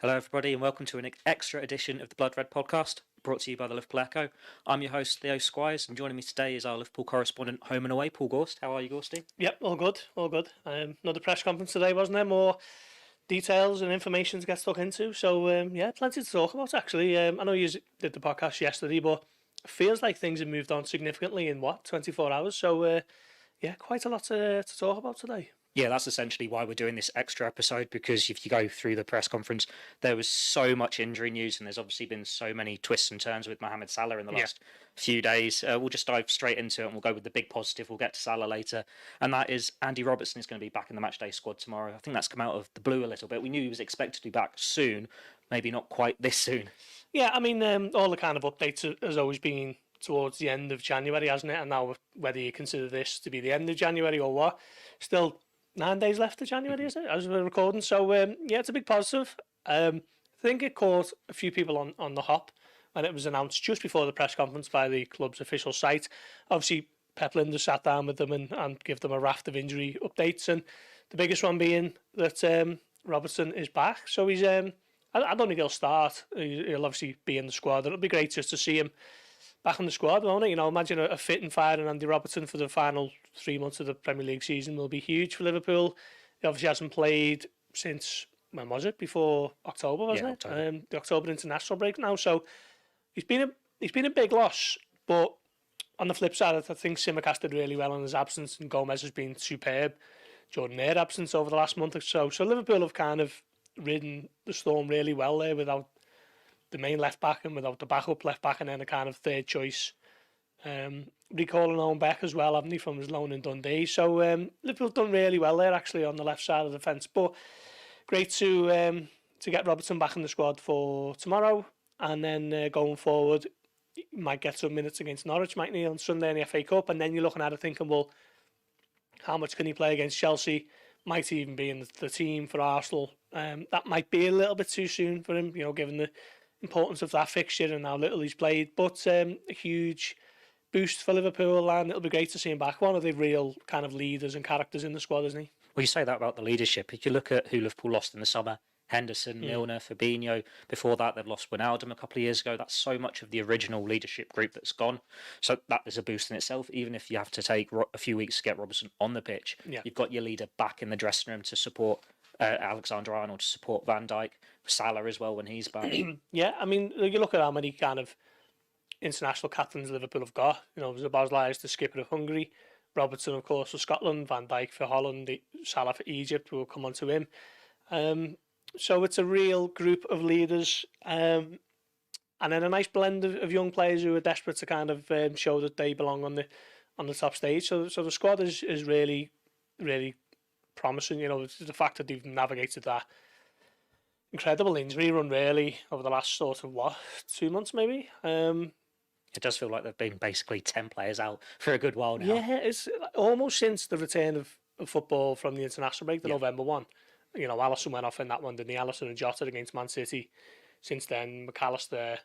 Hello, everybody, and welcome to an extra edition of the Blood Red podcast, brought to you by the Liverpool Echo. I'm your host, Theo Squires, and joining me today is our Liverpool correspondent, home and away, Paul Gorst. How are you, Gorsty? Yep, all good, all good. Another press conference today, wasn't there? More details and information to get stuck into. So, plenty to talk about, actually. I know you did the podcast yesterday, but it feels like things have moved on significantly in, 24 hours? So, quite a lot to talk about today. Yeah, that's essentially why we're doing this extra episode, because if you go through the press conference, there was so much injury news, and there's obviously been so many twists and turns with Mohamed Salah in the last few days. We'll just dive straight into it, and we'll go with the big positive. We'll get to Salah later, and that is Andy Robertson is going to be back in the matchday squad tomorrow. I think that's come out of the blue a little bit. We knew he was expected to be back soon, maybe not quite this soon. Yeah, I mean, all the kind of updates has always been towards the end of January, hasn't it? And now, whether you consider this to be the end of January or what, still 9 days left of January, is it, as we're recording? So, it's a big positive. I think it caught a few people on the hop when it was announced just before the press conference by the club's official site. Obviously, Pep Lijnders sat down with them and gave them a raft of injury updates, and the biggest one being that Robertson is back. So he's, I don't think he'll start. He'll obviously be in the squad. It'll be great just to see him back in the squad, won't it? You know, imagine a fit and firing Andy Robertson for the final 3 months of the Premier League season will be huge for Liverpool. He obviously hasn't played since, when was it? Before October, wasn't it? October. The October international break now. So he's been a big loss. But on the flip side, I think Tsimikas did really well in his absence, and Gomez has been superb during their absence over the last month or so. So Liverpool have kind of ridden the storm really well there without the main left back and without the backup left back, and then a kind of third choice. Recalling Owen Beck as well, haven't he, from his loan in Dundee. So Liverpool done really well there, actually, on the left side of the fence. But great to get Robertson back in the squad for tomorrow, and then going forward, he might get some minutes against Norwich, mightn't he, on Sunday in the FA Cup. And then you're looking at it thinking, well, how much can he play against Chelsea? Might he even be in the team for Arsenal? That might be a little bit too soon for him, you know, given the importance of that fixture and how little he's played, but a huge boost for Liverpool, and it'll be great to see him back. One of the real kind of leaders and characters in the squad, isn't he? Well, you say that about the leadership. If you look at who Liverpool lost in the summer, Henderson, Milner, Fabinho. Before that, they've lost Wijnaldum a couple of years ago. That's so much of the original leadership group that's gone. So that is a boost in itself. Even if you have to take a few weeks to get Robertson on the pitch, you've got your leader back in the dressing room to support Alexander-Arnold, to support Van Dijk, Salah as well when he's back. Yeah, I mean, you look at how many kind of international captains Liverpool have got. You know, Szoboszlai is the skipper of Hungary, Robertson, of course, for Scotland, Van Dijk for Holland, Salah for Egypt. We'll come on to him. So it's a real group of leaders, and then a nice blend of young players who are desperate to kind of show that they belong on the top stage. So the squad is really, really promising. You know, the fact that they've navigated that incredible injury run really over the last sort of 2 months maybe. It does feel like they've been basically 10 players out for a good while now. Yeah, it's almost since the return of football from the international break, the November one. You know, Alisson went off in that one, didn't he? Alisson and Jota against Man City. Since then, McAllister,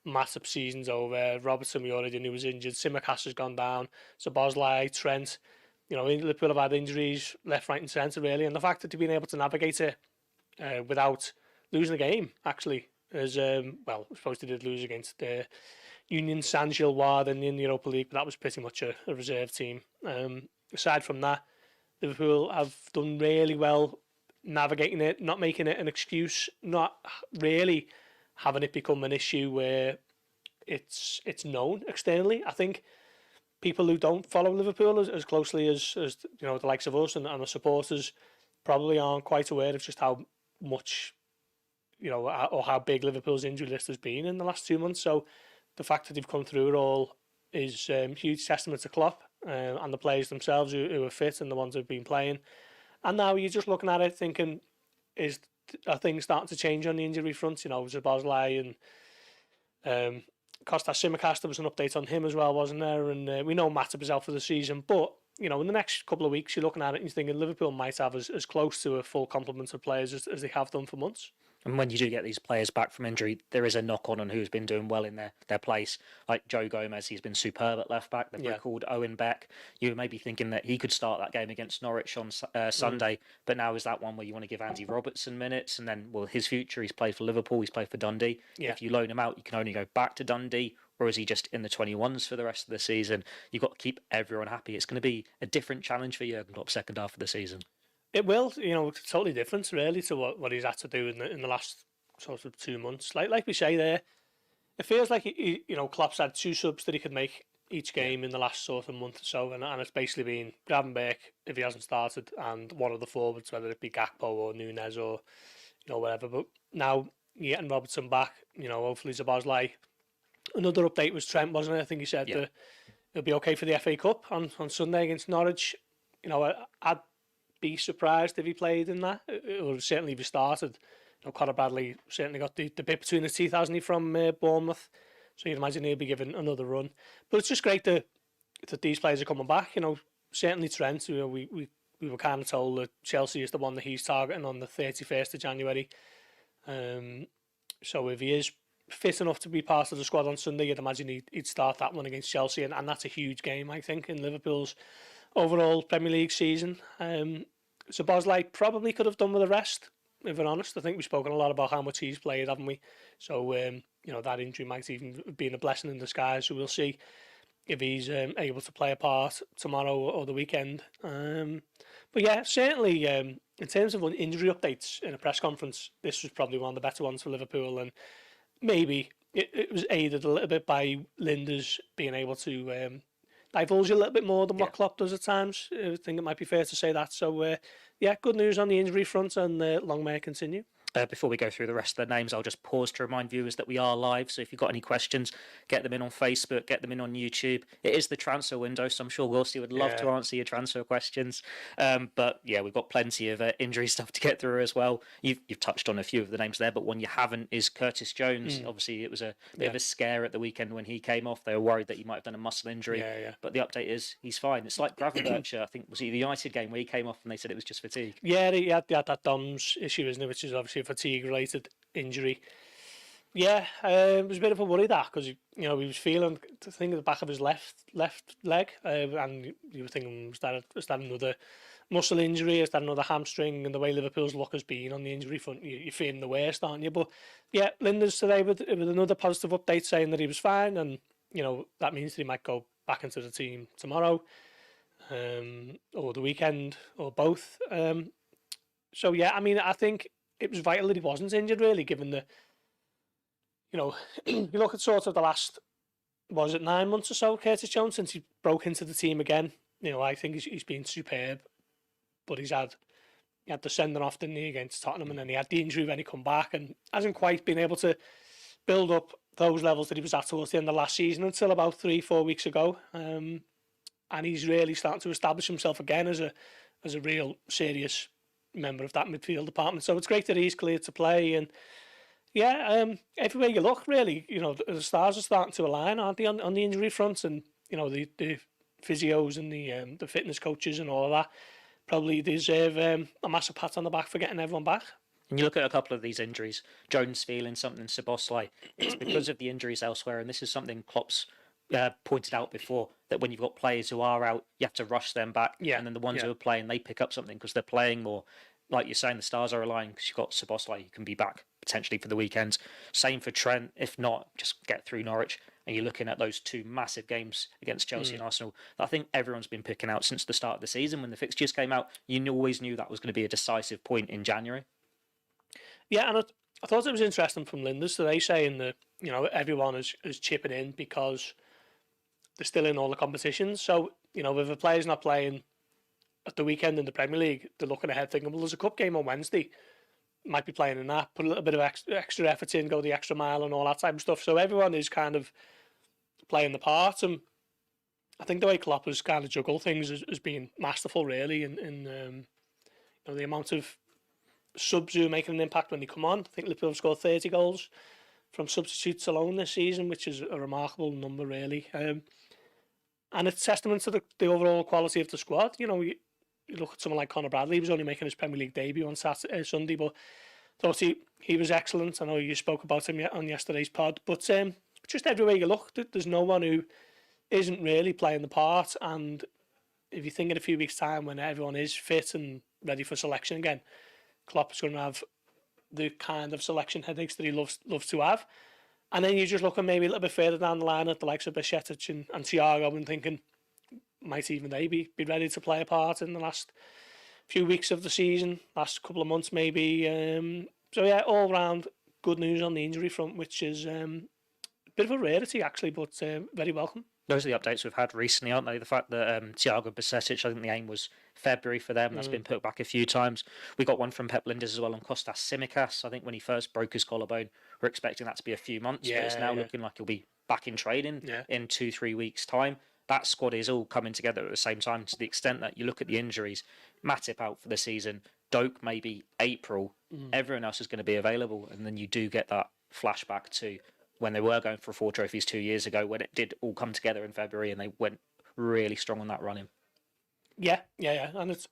massive season's over. Robertson, we already knew was injured. Tsimikas has gone down. Szoboszlai, Trent. You know, Liverpool have had injuries left, right and centre, really. And the fact that they've been able to navigate it without losing a game, actually, is, I suppose they did lose against Union Saint-Gilloise in the Europa League, but that was pretty much a reserve team. Aside from that, Liverpool have done really well navigating it, not making it an excuse, not really having it become an issue where it's known externally. I think people who don't follow Liverpool as closely as you know, the likes of us and the supporters probably aren't quite aware of just how much, you know, or how big Liverpool's injury list has been in the last 2 months. So the fact that they've come through it all is huge testament to Klopp and the players themselves who are fit and the ones who've been playing. And now you're just looking at it thinking, are things starting to change on the injury front? You know, Szoboszlai and Kostas Tsimikas, there was an update on him as well, wasn't there? And we know Matip is out for the season, but you know, in the next couple of weeks, you're looking at it and you're thinking Liverpool might have as close to a full complement of players as they have done for months. And when you do get these players back from injury, there is a knock-on who's been doing well in their place. Like Joe Gomez, he's been superb at left-back. They've recalled Owen Beck. You may be thinking that he could start that game against Norwich on Sunday, but now is that one where you want to give Andy Robertson minutes? And then, well, his future, he's played for Liverpool, he's played for Dundee. Yeah. If you loan him out, you can only go back to Dundee, or is he just in the 21s for the rest of the season? You've got to keep everyone happy. It's going to be a different challenge for Jurgen Klopp second half of the season. It will, it's totally different, really, to what he's had to do in the last sort of 2 months. Like we say there, it feels like Klopp's had 2 subs that he could make each game in the last sort of month or so, and it's basically been Gravenberch if he hasn't started, and one of the forwards, whether it be Gakpo or Nunes or whatever. But now you're getting Robertson back, hopefully Szoboszlai. Another update was Trent, wasn't it? I think he said that it'll be okay for the FA Cup on Sunday against Norwich. I'd be surprised if he played in that, or certainly if he started. Conor Bradley certainly got the bit between the teeth, hasn't he, from Bournemouth? So you'd imagine he'll be given another run. But it's just great that these players are coming back. Certainly Trent. We were kind of told that Chelsea is the one that he's targeting on the 31st of January. So if he is fit enough to be part of the squad on Sunday, you'd imagine he'd start that one against Chelsea, and that's a huge game, I think, in Liverpool's overall Premier League season. Szoboszlai probably could have done with the rest, if we're honest. I think we've spoken a lot about how much he's played, haven't we? So, that injury might even have been a blessing in disguise. So we'll see if he's able to play a part tomorrow or the weekend. But yeah, certainly in terms of injury updates in a press conference, this was probably one of the better ones for Liverpool. And maybe it was aided a little bit by Lijnders being able to divulge a little bit more than what Klopp does at times. I think it might be fair to say that. So, good news on the injury front, and long may it continue. Before we go through the rest of the names, I'll just pause to remind viewers that we are live. So if you've got any questions, get them in on Facebook, get them in on YouTube. It is the transfer window, so I'm sure Gorsty would love to answer your transfer questions. But yeah, we've got plenty of injury stuff to get through as well. You've touched on a few of the names there, but one you haven't is Curtis Jones. Obviously, it was a bit of a scare at the weekend when he came off. They were worried that he might have done a muscle injury. But the update is he's fine. It's like Gravenberch, I think, was he the United game where he came off and they said it was just fatigue? Yeah, he had that DOMS issue, isn't it, which is obviously a fatigue-related injury. Yeah, it was a bit of a worry that, because he was feeling the thing at the back of his left leg, and you were thinking, is that another muscle injury? Is that another hamstring? And the way Liverpool's luck has been on the injury front, you're feeling the worst, aren't you? But yeah, Lijnders today with another positive update saying that he was fine, and that means that he might go back into the team tomorrow, or the weekend, or both. So yeah, I mean, I think it was vital that he wasn't injured, really, given the, you look at sort of the last, 9 months or so, Curtis Jones, since he broke into the team again. I think he's been superb, but he had the sending off, didn't he, against Tottenham, and then he had the injury when he come back, and hasn't quite been able to build up those levels that he was at towards the end of last season until about 3-4 weeks ago. And he's really starting to establish himself again as a real serious member of that midfield department. So it's great that he's cleared to play, and everywhere you look, really, the stars are starting to align, aren't they, on the injury front, and the physios and the fitness coaches and all of that probably deserve a massive pat on the back for getting everyone back. And you look at a couple of these injuries, Jones feeling something, Szoboszlai, it's because of the injuries elsewhere, and this is something Klopp's pointed out before, that when you've got players who are out, you have to rush them back, and then the ones who are playing, they pick up something because they're playing more. Like you're saying, the stars are aligning because you've got Szoboszlai who can be back potentially for the weekends. Same for Trent. If not, just get through Norwich. And you're looking at those 2 massive games against Chelsea and Arsenal that I think everyone's been picking out since the start of the season. When the fixtures came out, you always knew that was going to be a decisive point in January. Yeah, and I thought it was interesting from Lijnders today saying that, everyone is chipping in because they're still in all the competitions. So, if a player's not playing at the weekend in the Premier League, they're looking ahead thinking, well, there's a cup game on Wednesday, might be playing in that, put a little bit of extra effort in, go the extra mile and all that type of stuff. So everyone is kind of playing the part, and I think the way Klopp has kind of juggled things has been masterful, really, in the amount of subs who are making an impact when they come on. I think Liverpool have scored 30 goals from substitutes alone this season, which is a remarkable number, really. And it's testament to the overall quality of the squad. You look at someone like Conor Bradley, he was only making his Premier League debut on Sunday, but obviously he was excellent. I know you spoke about him on yesterday's pod, but just everywhere you look, there's no one who isn't really playing the part. And if you think in a few weeks' time when everyone is fit and ready for selection again, Klopp's going to have the kind of selection headaches that he loves to have. And then you just look maybe a little bit further down the line at the likes of Bajcetic and Thiago and thinking, might even they be ready to play a part in the last few weeks of the season, last couple of months maybe. So yeah, all round good news on the injury front, which is a bit of a rarity actually, but very welcome. Those are the updates we've had recently, aren't they? The fact that Thiago and Bajcetic, I think the aim was February for them. That's been put back a few times. We got one from Pep Lijnders as well on Kostas Tsimikas. I think when he first broke his collarbone, we're expecting that to be a few months, but it's now looking like he'll be back in training in 2-3 weeks' time. That squad is all coming together at the same time to the extent that you look at the injuries. Matip out for the season, Doak maybe April. Everyone else is going to be available, and then you do get that flashback to when they were going for 4 trophies 2 years ago, when it did all come together in February and they went really strong on that running. Yeah. And it's,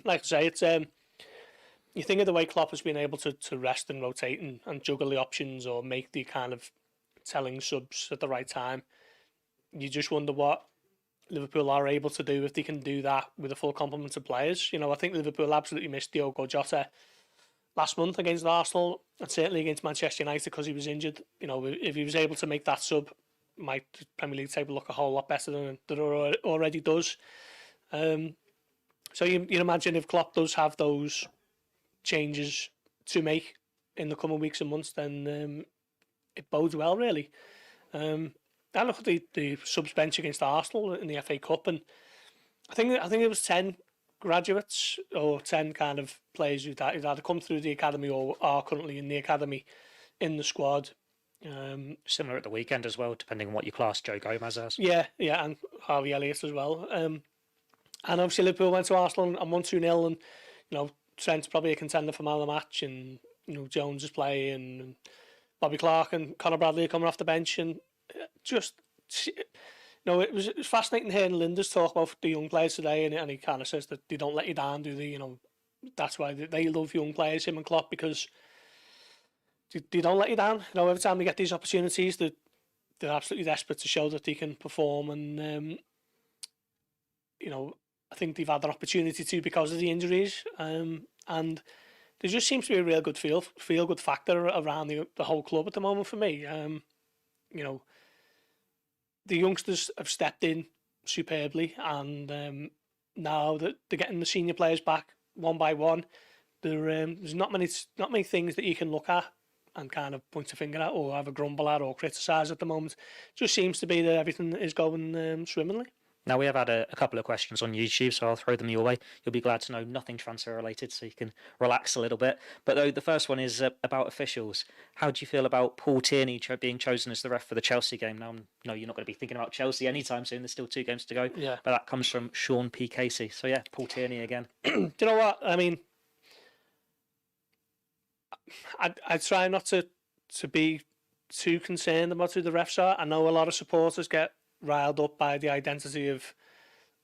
like I say, it's you think of the way Klopp has been able to rest and rotate and juggle the options or make the kind of telling subs at the right time. You just wonder what Liverpool are able to do if they can do that with a full complement of players. I think Liverpool absolutely missed Diogo Jota last month against Arsenal and certainly against Manchester United because he was injured. If he was able to make that sub, might the Premier League table look a whole lot better than it already does. So you imagine if Klopp does have those changes to make in the coming weeks and months, then it bodes well, really. I look at the subs bench against Arsenal in the FA Cup, and I think it was 10 graduates or 10 kind of players who'd either come through the academy or are currently in the academy in the squad. Similar at the weekend as well, depending on what you class Joe Gomez as. Yeah, and Harvey Elliott as well. And obviously Liverpool went to Arsenal and won 2-0, and Trent's probably a contender for man of the match, and Jones is playing, and Bobby Clark and Conor Bradley are coming off the bench, and just it was fascinating hearing Lijnders talk about the young players today, and he kind of says that they don't let you down, do they? That's why they love young players, him and Klopp, because they don't let you down. Every time they get these opportunities, they're absolutely desperate to show that they can perform, and I think they've had an opportunity to because of the injuries, and there just seems to be a real good feel good factor around the whole club at the moment for me. The youngsters have stepped in superbly, and now that they're getting the senior players back one by one, there's not many things that you can look at and kind of point a finger at or have a grumble at or criticise at the moment. It just seems to be that everything is going swimmingly. Now, we have had a couple of questions on YouTube, so I'll throw them your way. You'll be glad to know nothing transfer related, so you can relax a little bit. But though the first one is about officials. How do you feel about Paul Tierney being chosen as the ref for the Chelsea game? Now, you're not going to be thinking about Chelsea anytime soon. There's still 2 games to go. Yeah. But that comes from Sean P. Casey. So yeah, Paul Tierney again. Do you know what? I mean, I try not to be too concerned about who the refs are. I know a lot of supporters get riled up by the identity of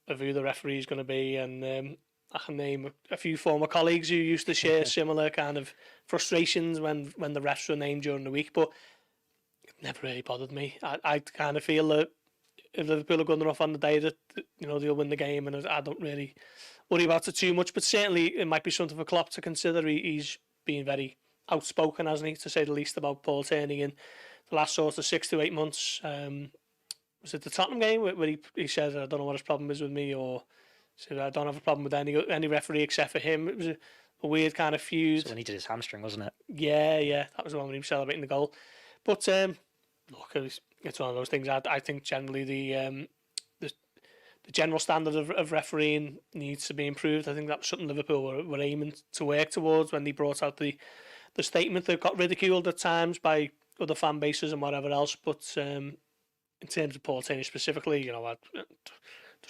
who the referee is going to be, and I can name a few former colleagues who used to share similar kind of frustrations when the refs were named during the week, but it never really bothered me. I kind of feel that if Liverpool are good enough on the day that they'll win the game, and I don't really worry about it too much, but certainly it might be something for Klopp to consider. He's been very outspoken, hasn't he, to say the least, about Paul Tierney in the last sort of 6 to 8 months. Was it the Tottenham game where he said, I don't know what his problem is with me, or said, I don't have a problem with any referee except for him. It was a weird kind of feud. So when he did his hamstring, wasn't it? Yeah. That was the one when he was celebrating the goal. But look, it's one of those things. I think generally the general standard of refereeing needs to be improved. I think that was something Liverpool were aiming to work towards when they brought out the statement that got ridiculed at times by other fan bases and whatever else. But in terms of Paul Tierney specifically, it doesn't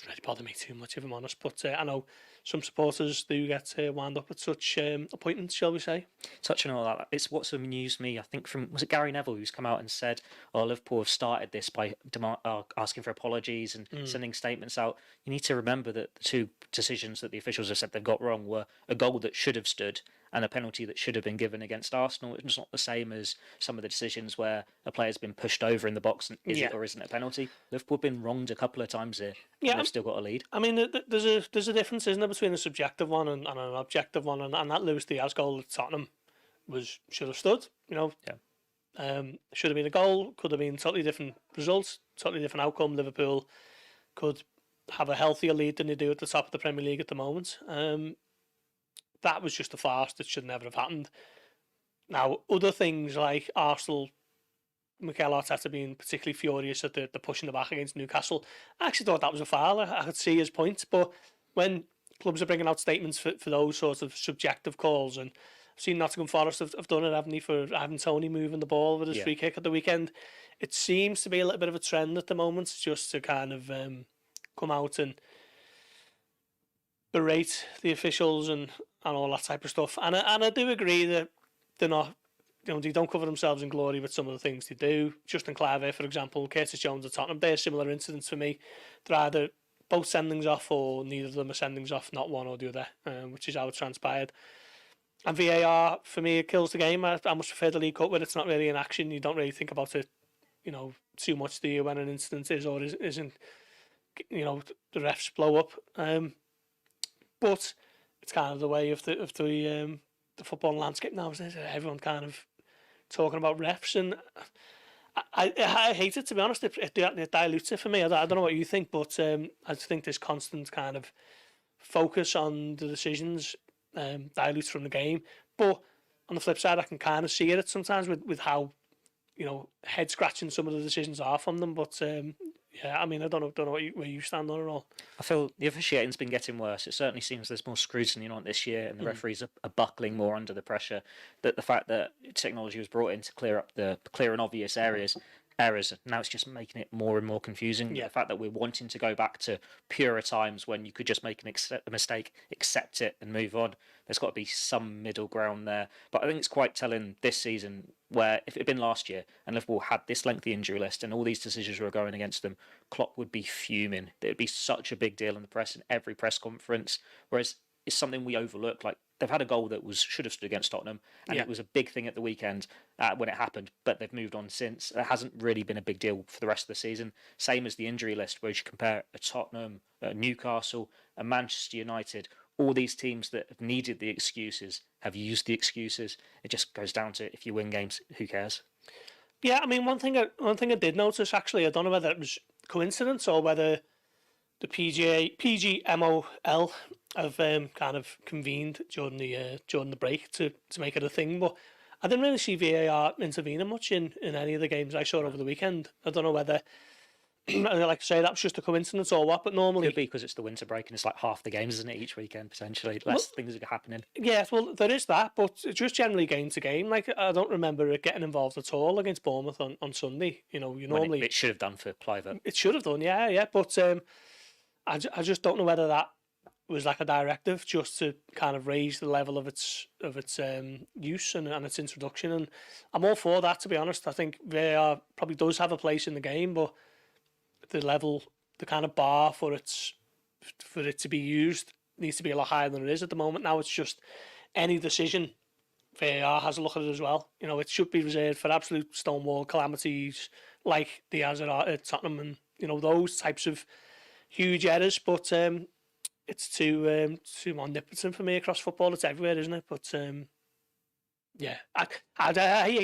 really bother me too much, if I'm honest. But I know some supporters do get wound up at such appointments, shall we say. Touching on all that, it's what's amused me, I think, was it Gary Neville who's come out and said, Liverpool have started this by asking for apologies and sending statements out. You need to remember that the 2 decisions that the officials have said they've got wrong were a goal that should have stood and a penalty that should have been given against Arsenal. It's not the same as some of the decisions where a player's been pushed over in the box and is it or isn't a penalty. Liverpool have been wronged a couple of times here. And they've still got a lead. I mean, there's a difference, isn't there, between a subjective one and an objective one, and that Luis Diaz goal at Tottenham should have stood. Should have been a goal, could have been totally different results, totally different outcome. Liverpool could have a healthier lead than they do at the top of the Premier League at the moment. That was just a farce that should never have happened. Now, other things like Arsenal, Mikel Arteta being particularly furious at the pushing the back against Newcastle, I actually thought that was a foul. I could see his point, but when clubs are bringing out statements for those sorts of subjective calls, and I've seen Nottingham Forest have done it, haven't they, for having Tony moving the ball with his free kick at the weekend. It seems to be a little bit of a trend at the moment, just to kind of come out and berate the officials and all that type of stuff. And I do agree that they're not, they don't cover themselves in glory with some of the things they do. Justin Clive, for example, Curtis Jones at Tottenham, they're similar incidents for me. They're either both sendings off or neither of them are sendings off, not one or the other, which is how it transpired. And VAR, for me, it kills the game. I much prefer the League Cup where it's not really in action. You don't really think about it, too much, do you, when an incident is or isn't, the refs blow up. But it's kind of the way of the football landscape now, isn't it? Everyone kind of talking about refs, and I hate it, to be honest. It dilutes it for me. I don't know what you think, but I think this constant kind of focus on the decisions dilutes from the game. But on the flip side, I can kind of see it sometimes with how head scratching some of the decisions are from them. But I mean, I don't know where you stand on it all. I feel the officiating's been getting worse. It certainly seems there's more scrutiny on it this year, and the referees are buckling more under the pressure. That the fact that technology was brought in to clear up the clear and obvious errors, now it's just making it more and more confusing. The fact that we're wanting to go back to purer times when you could just make a mistake, accept it, and move on. There's got to be some middle ground there. But I think it's quite telling this season, where if it had been last year and Liverpool had this lengthy injury list and all these decisions were going against them, Klopp would be fuming. It would be such a big deal in the press, in every press conference. Whereas it's something we overlook. Like, they've had a goal that should have stood against Tottenham, and it was a big thing at the weekend when it happened, but they've moved on since. It hasn't really been a big deal for the rest of the season. Same as the injury list, where you compare a Tottenham, a Newcastle, a Manchester United. All these teams that have needed the excuses have used the excuses. It just goes down to, if you win games, who cares? Yeah, I mean, one thing I did notice, actually, I don't know whether it was coincidence or whether the PGMOL have kind of convened during the break to make it a thing, but I didn't really see VAR intervening much in any of the games I saw over the weekend. I don't know whether, like I say, that was just a coincidence or what, but normally... Could be because it's the winter break and it's like half the games, isn't it, each weekend, potentially? Less things are happening. Yeah, well, there is that, but it's just generally game to game. Like, I don't remember it getting involved at all against Bournemouth on Sunday. You normally... It should have done for Clive. It should have done, yeah, but I just don't know whether that was like a directive just to kind of raise the level of its use and its introduction, and I'm all for that, to be honest. I think VAR probably does have a place in the game, but the kind of bar for it to be used needs to be a lot higher than it is at the moment. Now it's just any decision, VAR has a look at it as well. It should be reserved for absolute stonewall calamities like Diaz at Tottenham and those types of huge errors. But it's too omnipotent for me across football. It's everywhere, isn't it? But yeah, I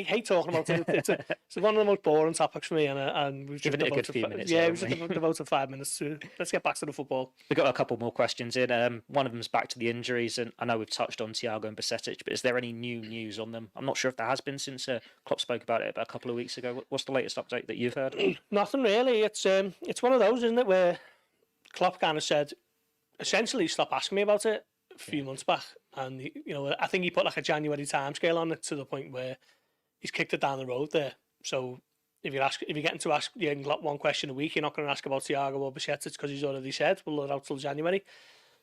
hate talking about it. It's one of the most boring topics for me, and we've just given it a good few minutes. Yeah, we've just devoted 5 minutes to. Let's get back to the football. We've got a couple more questions in. One of them's back to the injuries, and I know we've touched on Thiago and Bajcetic, but is there any new news on them? I'm not sure if there has been since Klopp spoke about it about a couple of weeks ago. What's the latest update that you've heard? Nothing really. It's one of those, isn't it, where Klopp kind of said, essentially, stop asking me about it a few months back. And, I think he put like a January timescale on it to the point where he's kicked it down the road there. So if you're getting to ask Jurgen Klopp one question a week, you're not going to ask about Thiago or Bajcetic because he's already said, well, they're out till January.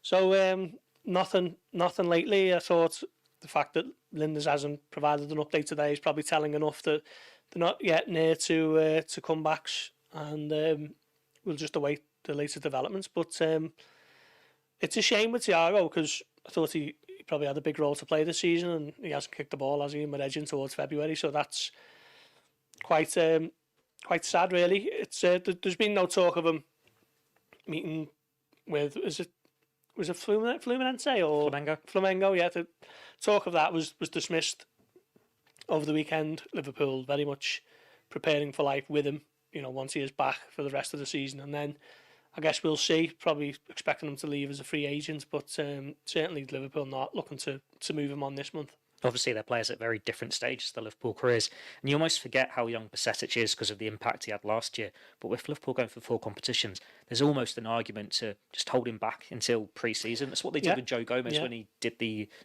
So nothing lately. I thought the fact that Lijnders hasn't provided an update today is probably telling enough that they're not yet near to comebacks, and we'll just await the latest developments. But it's a shame with Thiago because I thought he probably had a big role to play this season, and he hasn't kicked the ball, has he? And we're edging towards February, so that's quite sad, really. It's there's been no talk of him meeting with was it Fluminense or Flamengo? Yeah, the talk of that was dismissed over the weekend. Liverpool very much preparing for life with him, once he is back for the rest of the season, and then I guess we'll see. Probably expecting him to leave as a free agent, but certainly Liverpool not looking to move him on this month. Obviously, they're players at very different stages of the Liverpool careers, and you almost forget how young Bajcetic is because of the impact he had last year. But with Liverpool going for 4 competitions, there's almost an argument to just hold him back until pre-season. That's what they did with Joe Gomez when he did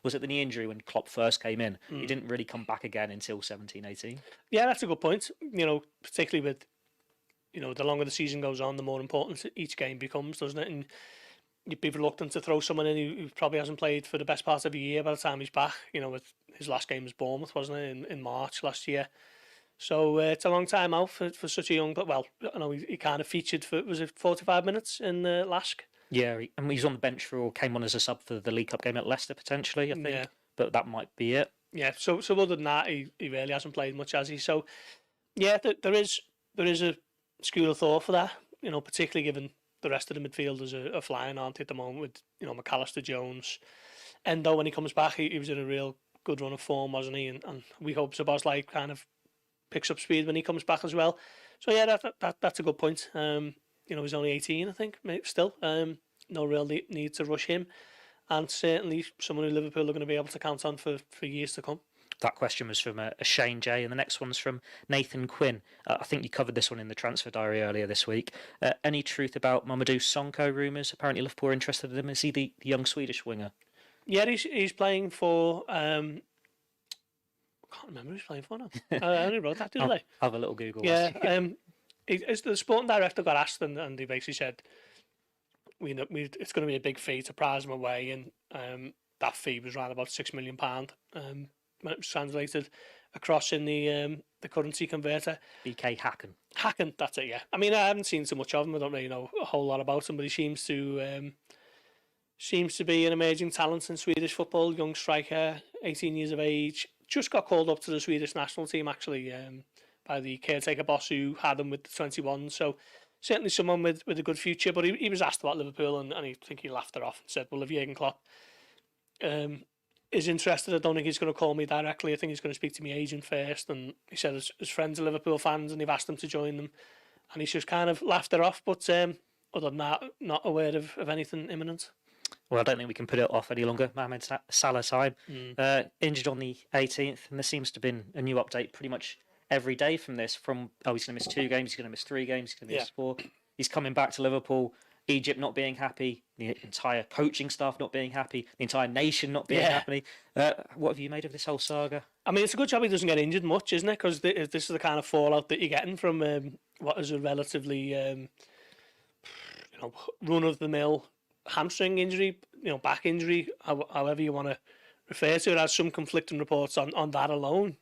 was it the knee injury when Klopp first came in? He didn't really come back again until 17-18. Yeah, that's a good point. Particularly with, the longer the season goes on, the more important each game becomes, doesn't it? And you'd be reluctant to throw someone in who probably hasn't played for the best part of a year by the time he's back. With his last game was Bournemouth, wasn't it, in March last year? So it's a long time out for such a young. But well, I know he kind of featured for 45 minutes in Lask. Yeah, and he's on the bench came on as a sub for the League Cup game at Leicester potentially, I think. Yeah. But that might be it. Yeah. So other than that, he really hasn't played much, has he? So yeah, there is a school of thought for that. Particularly given the rest of the midfielders are flying, aren't they, at the moment with McAllister, Jones, Endo. When he comes back, he was in a real good run of form, wasn't he? And we hope Szoboszlai kind of picks up speed when he comes back as well. So yeah, that's a good point. He's only 18, I think, still. No real need to rush him, and certainly someone who Liverpool are going to be able to count on for years to come. That question was from a Shane J, and the next one's from Nathan Quinn. I think you covered this one in the transfer diary earlier this week. Any truth about Mamadou Sonko rumours? Apparently Liverpool are interested in him. Is he the young Swedish winger? Yeah, he's playing for... I can't remember who he's playing for now. I only wrote that, didn't I? Have a little Google. Yeah, the sporting director got asked, and he basically said, it's going to be a big fee to prize him away, and that fee was around about £6 million. When it was translated across in the currency converter. BK Hacken, that's it, yeah. I mean, I haven't seen so much of him. I don't really know a whole lot about him, but he seems to be an emerging talent in Swedish football. Young striker, 18 years of age. Just got called up to the Swedish national team, actually, by the caretaker boss who had him with the 21. So certainly someone with a good future. But he was asked about Liverpool, and I think he laughed it off and said, well, if Jurgen Klopp is interested, I don't think he's going to call me directly. I think he's going to speak to my agent first. And he said his friends are Liverpool fans, and they've asked him to join them, and he's just kind of laughed it off. But other than that, not aware of anything imminent. Well, I don't think we can put it off any longer. Mohamed Salah side injured on the 18th, and there seems to have been a new update pretty much every day from this. He's going to miss 2 games, he's going to miss 3 games, he's going to miss 4. He's coming back to Liverpool. Egypt not being happy, the entire coaching staff not being happy, the entire nation not being happy. What have you made of this whole saga? I mean, it's a good job he doesn't get injured much, isn't it? Because this is the kind of fallout that you're getting from what is a relatively run-of-the-mill hamstring injury, back injury, however you want to refer to it. Has some conflicting reports on that alone.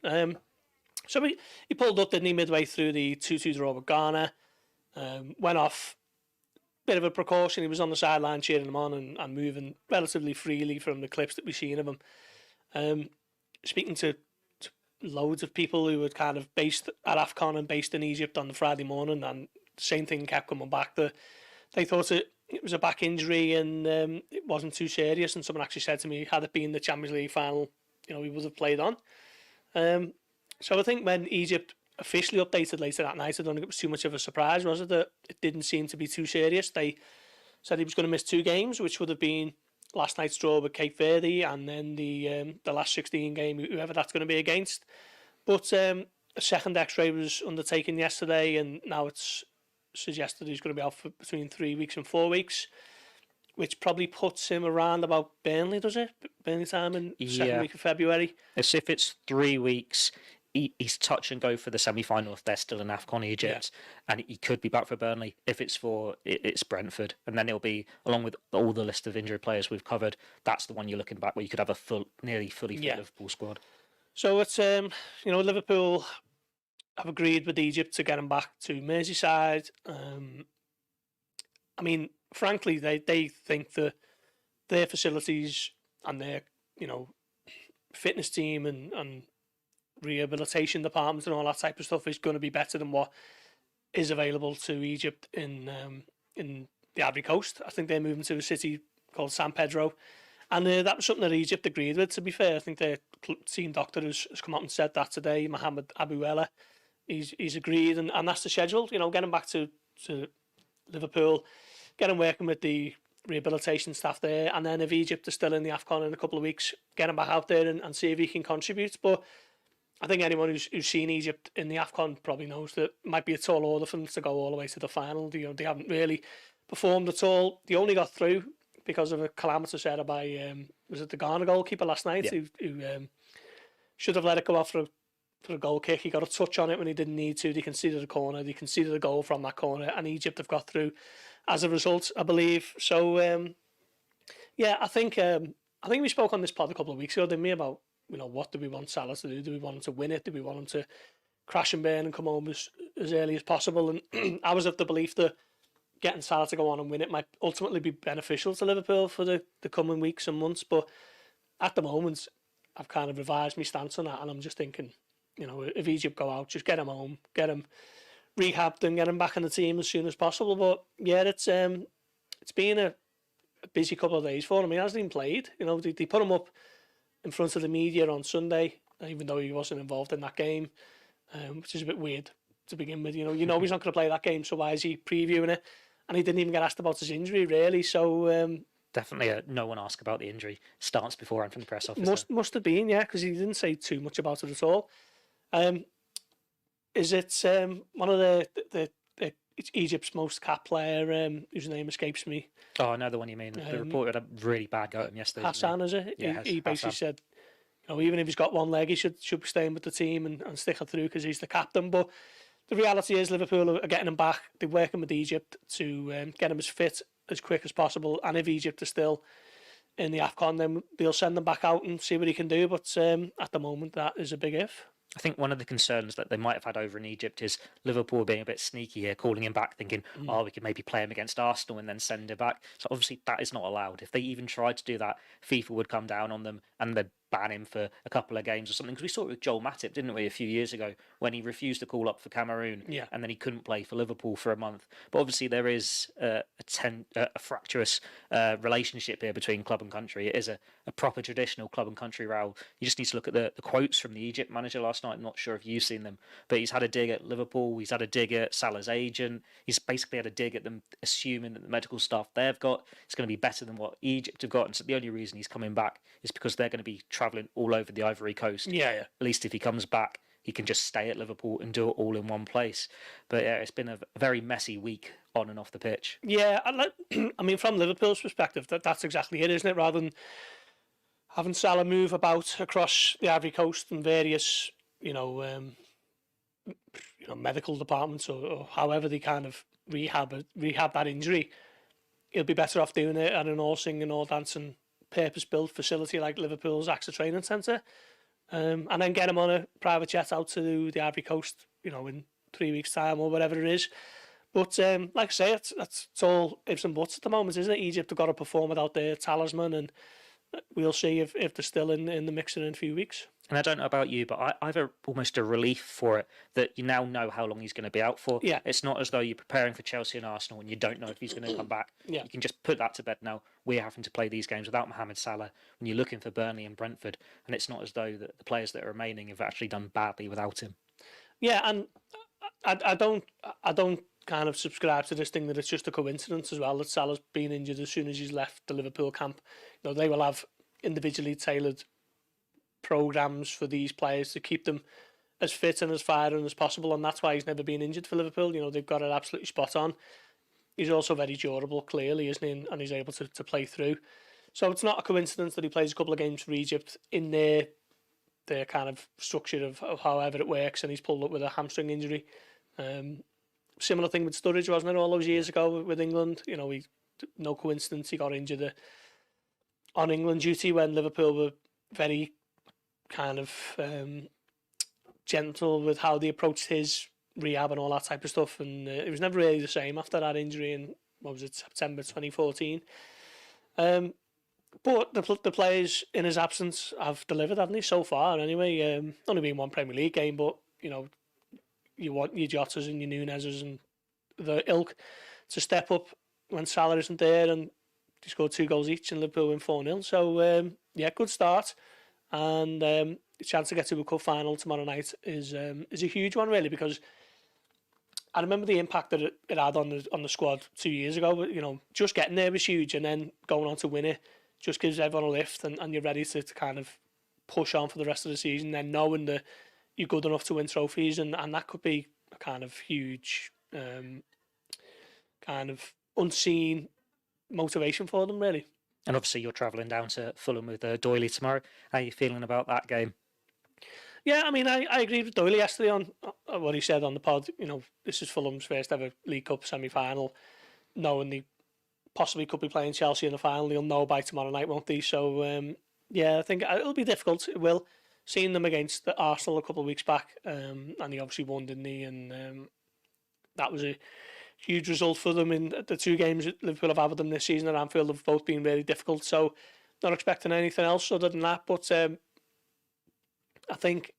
So he pulled up, didn't he, midway through the 2-2 draw with Ghana, went off. Bit of a precaution. He was on the sideline cheering him on and moving relatively freely from the clips that we've seen of him. Speaking to loads of people who were kind of based at AFCON and based in Egypt on the Friday morning, and the same thing kept coming back. They thought it was a back injury and it wasn't too serious. And someone actually said to me, had it been the Champions League final, he would have played on. So I think when Egypt officially updated later that night, I don't think it was too much of a surprise, was it, that it didn't seem to be too serious. They said he was going to miss 2 games, which would have been last night's draw with Cape Verde and then the last 16 game, whoever that's going to be against. But a second x-ray was undertaken yesterday, and now it's suggested he's going to be out for between 3 weeks and 4 weeks, which probably puts him around about Burnley, does it? Burnley time in the second week of February. As if it's 3 weeks, he's touch and go for the semi-final if they're still in AFCON Egypt, and he could be back for Burnley. If it's it's Brentford, and then it'll be, along with all the list of injured players we've covered, that's the one you're looking back where you could have a nearly fully fit Liverpool squad. So it's Liverpool have agreed with Egypt to get him back to Merseyside. I mean, frankly, they think that their facilities and their fitness team and rehabilitation department and all that type of stuff is going to be better than what is available to Egypt in the Ivory Coast. I think they're moving to a city called San Pedro, and that was something that Egypt agreed with. To be fair, I think their team doctor has come out and said that today. Mohamed Abuela, he's agreed, and that's the schedule. Getting back to Liverpool, getting working with the rehabilitation staff there, and then if Egypt are still in the AFCON in a couple of weeks, get him back out there and see if he can contribute. But I think anyone who's seen Egypt in the AFCON probably knows that it might be a tall order for them to go all the way to the final. They haven't really performed at all. They only got through because of a calamitous error by was it the Ghana goalkeeper last night, who should have let it go off for a goal kick. He got a touch on it when he didn't need to. They conceded a corner. They conceded a goal from that corner, and Egypt have got through as a result, I believe. So I think we spoke on this pod a couple of weeks ago, didn't we, about what do we want Salah to do? Do we want him to win it? Do we want him to crash and burn and come home as early as possible? And I was of the belief that getting Salah to go on and win it might ultimately be beneficial to Liverpool for the coming weeks and months. But at the moment, I've kind of revised my stance on that, and I'm just thinking, if Egypt go out, just get him home, get him rehabbed and get him back in the team as soon as possible. But yeah, it's been a busy couple of days for him. He hasn't even played. They put him up in front of the media on Sunday, even though he wasn't involved in that game, which is a bit weird to begin with. He's not going to play that game, so why is he previewing it? And he didn't even get asked about his injury, really. So definitely no one asked about the injury stance beforehand from the press office. Must have been, yeah, because he didn't say too much about it at all. Is it one of the it's Egypt's most capped player, whose name escapes me? Oh, I know the one you mean. The reporter had a really bad go at him yesterday. Hassan, is it? Yeah, he basically said, even if he's got one leg, he should be staying with the team and stick it through because he's the captain. But the reality is Liverpool are getting him back. They're working with Egypt to get him as fit as quick as possible. And if Egypt are still in the AFCON, then they'll send him back out and see what he can do. But at the moment, that is a big if. I think one of the concerns that they might have had over in Egypt is Liverpool being a bit sneaky here, calling him back, thinking, we could maybe play him against Arsenal and then send him back. So obviously that is not allowed. If they even tried to do that, FIFA would come down on them and they'd ban him for a couple of games or something. Because we saw it with Joel Matip, didn't we, a few years ago, when he refused to call up for Cameroon and then he couldn't play for Liverpool for a month. But obviously there is a fractious relationship here between club and country. It is a proper traditional club and country row. You just need to look at the quotes from the Egypt manager last night. I'm not sure if you've seen them, but he's had a dig at Liverpool. He's had a dig at Salah's agent. He's basically had a dig at them, assuming that the medical staff they've got is going to be better than what Egypt have got. And so the only reason he's coming back is because they're going to be travelling all over the Ivory Coast. Yeah. At least if he comes back, he can just stay at Liverpool and do it all in one place. But yeah, it's been a very messy week on and off the pitch. Yeah, I mean, from Liverpool's perspective, that's exactly it, isn't it? Rather than having Salah move about across the Ivory Coast and various, medical departments or however they kind of rehab that injury, he'll be better off doing it at an all singing, all dancing, purpose-built facility like Liverpool's AXA Training Centre, and then get him on a private jet out to the Ivory Coast, in 3 weeks' time or whatever it is. But like I say, it's all ifs and buts at the moment, isn't it? Egypt have got to perform without their talisman, and we'll see if they're still in the mixer in a few weeks. And I don't know about you, but I have almost a relief for it that you now know how long he's going to be out for. Yeah. It's not as though you're preparing for Chelsea and Arsenal and you don't know if he's going to come back. Yeah. You can just put that to bed now. We're having to play these games without Mohamed Salah when you're looking for Burnley and Brentford, and it's not as though the players that are remaining have actually done badly without him. Yeah, and I don't kind of subscribe to this thing that it's just a coincidence as well that Salah's been injured as soon as he's left the Liverpool camp. They will have individually tailored programs for these players to keep them as fit and as firing as possible, and that's why he's never been injured for Liverpool. They've got it absolutely spot on. He's also very durable, clearly, isn't he? And he's able to play through. So it's not a coincidence that he plays a couple of games for Egypt in their kind of structure of however it works, and he's pulled up with a hamstring injury. Similar thing with Sturridge, wasn't it, all those years ago with England? No coincidence he got injured on England duty when Liverpool were very kind of gentle with how they approached his rehab and all that type of stuff, and it was never really the same after that injury in September 2014. But the players in his absence have delivered, haven't they, so far? Anyway, only been one Premier League game, but you want your Jotas and your Nunez's and the ilk to step up when Salah isn't there, and they scored 2 goals each and Liverpool win 4-0. So good start, and the chance to get to a cup final tomorrow night is a huge one, really, because I remember the impact that it had on the squad 2 years ago. But just getting there was huge, and then going on to win it just gives everyone a lift, and you're ready to kind of push on for the rest of the season. Then knowing that you're good enough to win trophies, and that could be a kind of huge, kind of unseen motivation for them, really. And obviously, you're travelling down to Fulham with Doyley tomorrow. How are you feeling about that game? Yeah, I mean, I agreed with Doyley yesterday on what he said on the pod. This is Fulham's first ever League Cup semi-final. Knowing they possibly could be playing Chelsea in the final, they'll know by tomorrow night, won't they? So, I think it'll be difficult. It will. Seeing them against the Arsenal a couple of weeks back, and he obviously won, didn't he? And that was a huge result for them in the 2 games that Liverpool have had with them this season at Anfield have both been really difficult. So, not expecting anything else other than that. But I think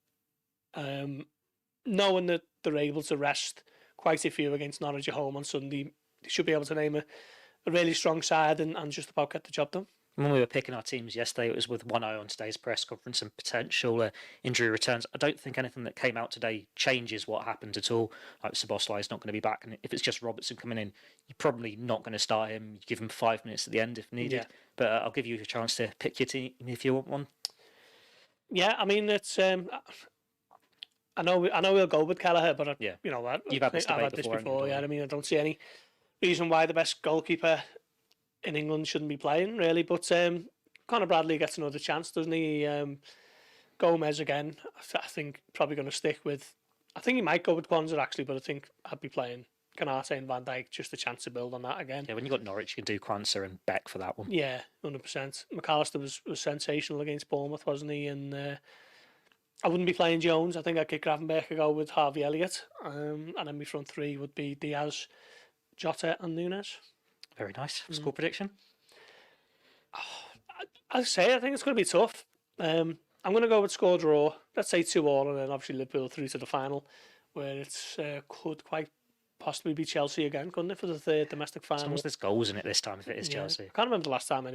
knowing that they're able to rest quite a few against Norwich at home on Sunday, they should be able to name a really strong side and just about get the job done. When we were picking our teams yesterday, it was with one eye on today's press conference and potential injury returns. I don't think anything that came out today changes what happened at all. Like Szoboszlai is not going to be back, and if it's just Robertson coming in, you're probably not going to start him. You give him 5 minutes at the end if needed. Yeah. But I'll give you a chance to pick your team if you want one. Yeah, I mean it's. I know we'll go with Kelleher, but you've had this debate before. Yeah, I mean I don't see any reason why the best goalkeeper in England shouldn't be playing, really. But Conor Bradley gets another chance, doesn't he? Gomez again. I think probably going to stick with. I think he might go with Kwanzaa actually, but I think I'd be playing Canate and Van Dijk, just a chance to build on that again. Yeah, when you got Norwich, you can do Kwanzaa and Beck for that one. Yeah, 100%. McAllister was sensational against Bournemouth, wasn't he? And I wouldn't be playing Jones. I think I'd kick Gravenberch and go with Harvey Elliott. And then my front 3 would be Diaz, Jota and Nunez. Very nice. Score prediction? I say, I think it's going to be tough. I'm going to go with score draw. Let's say 2-2, and then obviously Liverpool through to the final, where it's could quite possibly be Chelsea again, couldn't it, for the 3rd domestic final? As long as there's goals in it this time, if it is Chelsea. I can't remember the last time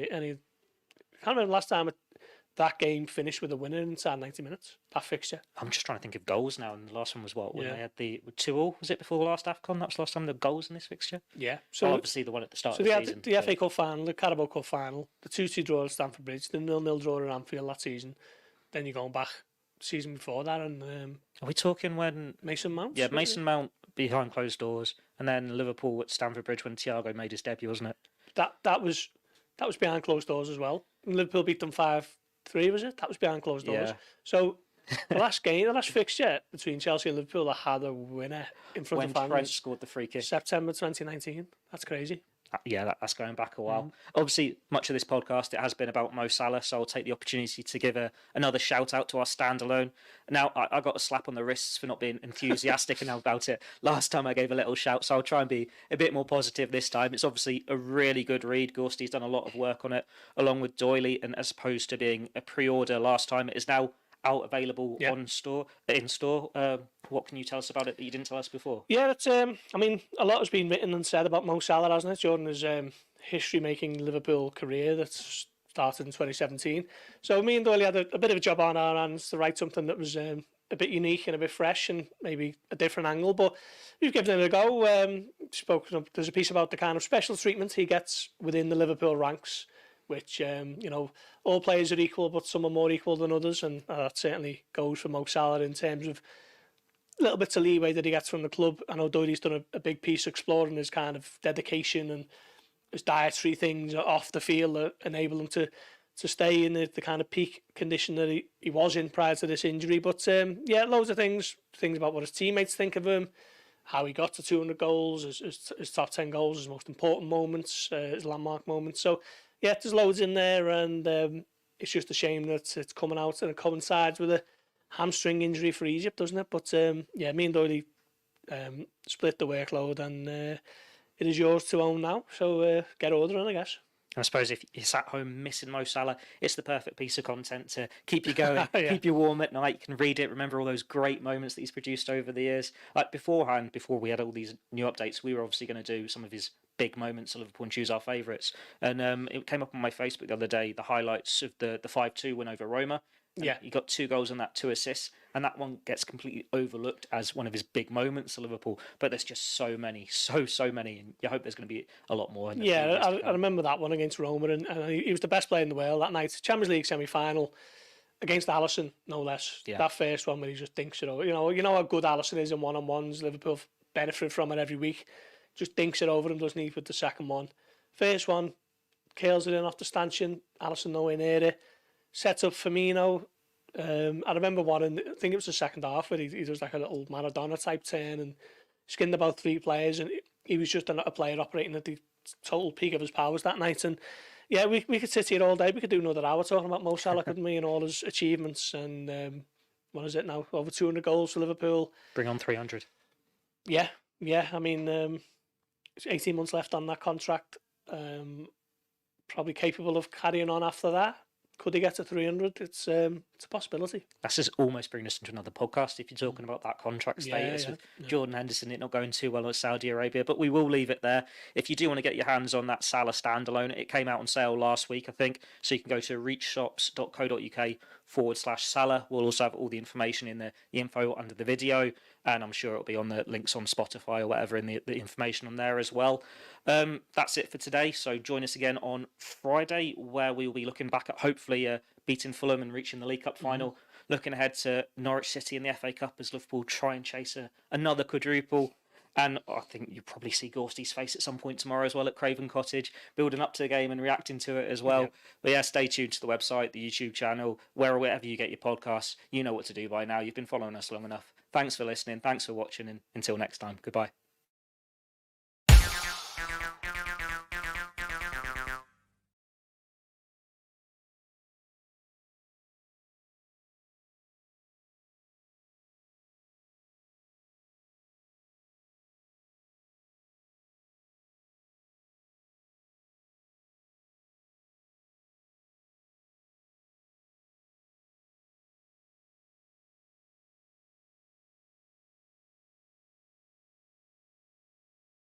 that game finished with a winner inside 90 minutes. That fixture. I'm just trying to think of goals now, and the last one was what? When they had the 2-2, was it before the last AFCON? That was the last time there were goals in this fixture? Yeah. So obviously the one at the start of the season. So the FA Cup final, the Carabao Cup final, the 2-2 draw at Stamford Bridge, the 0-0 draw at Anfield that season. Then you're going back season before that, and are we talking when Mason Mount? Yeah, Mason Mount behind closed doors, and then Liverpool at Stamford Bridge when Thiago made his debut, wasn't it? That was behind closed doors as well. And Liverpool beat them 5-3, was it? That was behind closed doors. Yeah. So the last fixture between Chelsea and Liverpool, that had a winner in front of fans. When Trent scored the free kick. September 2019. That's crazy. Yeah, that's going back a while. Obviously, much of this podcast, it has been about Mo Salah, so I'll take the opportunity to give another shout out to our standalone. Now, I got a slap on the wrists for not being enthusiastic enough about it last time I gave a little shout, so I'll try and be a bit more positive this time. It's obviously a really good read. Gorsty's done a lot of work on it, along with Doyley, and as opposed to being a pre-order last time, it is now out available in store. What can you tell us about it that you didn't tell us before? Yeah, it's I mean, a lot has been written and said about Mo Salah, hasn't it, during his history-making Liverpool career that started in 2017. So me and Doyley had a bit of a job on our hands to write something that was a bit unique and a bit fresh and maybe a different angle, but we've given it a go. There's a piece about the kind of special treatment he gets within the Liverpool ranks, which, all players are equal, but some are more equal than others, and that certainly goes for Mo Salah in terms of little bits of leeway that he gets from the club. I know Doherty's done a big piece exploring his kind of dedication and his dietary things off the field that enable him to stay in the kind of peak condition that he was in prior to this injury. But loads of things about what his teammates think of him, how he got to 200 goals, his top 10 goals, his most important moments, his landmark moments. So yeah, there's loads in there, and it's just a shame that it's coming out and it coincides with a hamstring injury for Egypt, doesn't it? But me and Doyley split the workload, and it is yours to own now. So get ordering, I guess. I suppose if you're sat home missing Mo Salah, it's the perfect piece of content to keep you going, Yeah. keep you warm at night. You can read it, remember all those great moments that he's produced over the years. Like beforehand, before we had all these new updates, we were obviously going to do some of his big moments at Liverpool and choose our favourites. And it came up on my Facebook the other day, the highlights of the 5-2 win over Roma. Yeah. He got 2 goals and that 2 assists, and that one gets completely overlooked as one of his big moments at Liverpool. But there's just so many, so many, and you hope there's going to be a lot more. In the I remember that one against Roma, and he was the best player in the world that night. Champions League semi-final against Alisson, no less. Yeah. That first one where he just dinks it over. You know how good Alisson is in one-on-ones. Liverpool benefit from it every week. Just dinks it over him, doesn't he, with the second one. First one, curls it in off the stanchion. Alisson nowhere near it. Sets up Firmino. I remember one, I think it was the second half, where he does like a little Maradona type turn and skinned about 3 players, and he was just a player operating at the total peak of his powers that night. And yeah, we could sit here all day. We could do another hour talking about Mo Salah, couldn't we, and all his achievements. And what is it now? Over 200 goals for Liverpool. Bring on 300. Yeah. I mean, 18 months left on that contract. Probably capable of carrying on after that. Could he get to 300? It's a possibility. That's just almost bringing us into another podcast if you're talking about that contract status with Jordan Henderson, it not going too well at Saudi Arabia. But we will leave it there. If you do want to get your hands on that Salah standalone, it came out on sale last week, I think. So you can go to reachshops.co.uk/Salah. We'll also have all the information in the info under the video. And I'm sure it'll be on the links on Spotify or whatever in the information on there as well. That's it for today. So join us again on Friday, where we'll be looking back at hopefully beating Fulham and reaching the League Cup final. Looking ahead to Norwich City in the FA Cup as Liverpool try and chase another quadruple. And I think you'll probably see Gorsty's face at some point tomorrow as well at Craven Cottage, building up to the game and reacting to it as well. Yeah. But yeah, stay tuned to the website, the YouTube channel, wherever you get your podcasts. You know what to do by now. You've been following us long enough. Thanks for listening. Thanks for watching. And until next time, goodbye.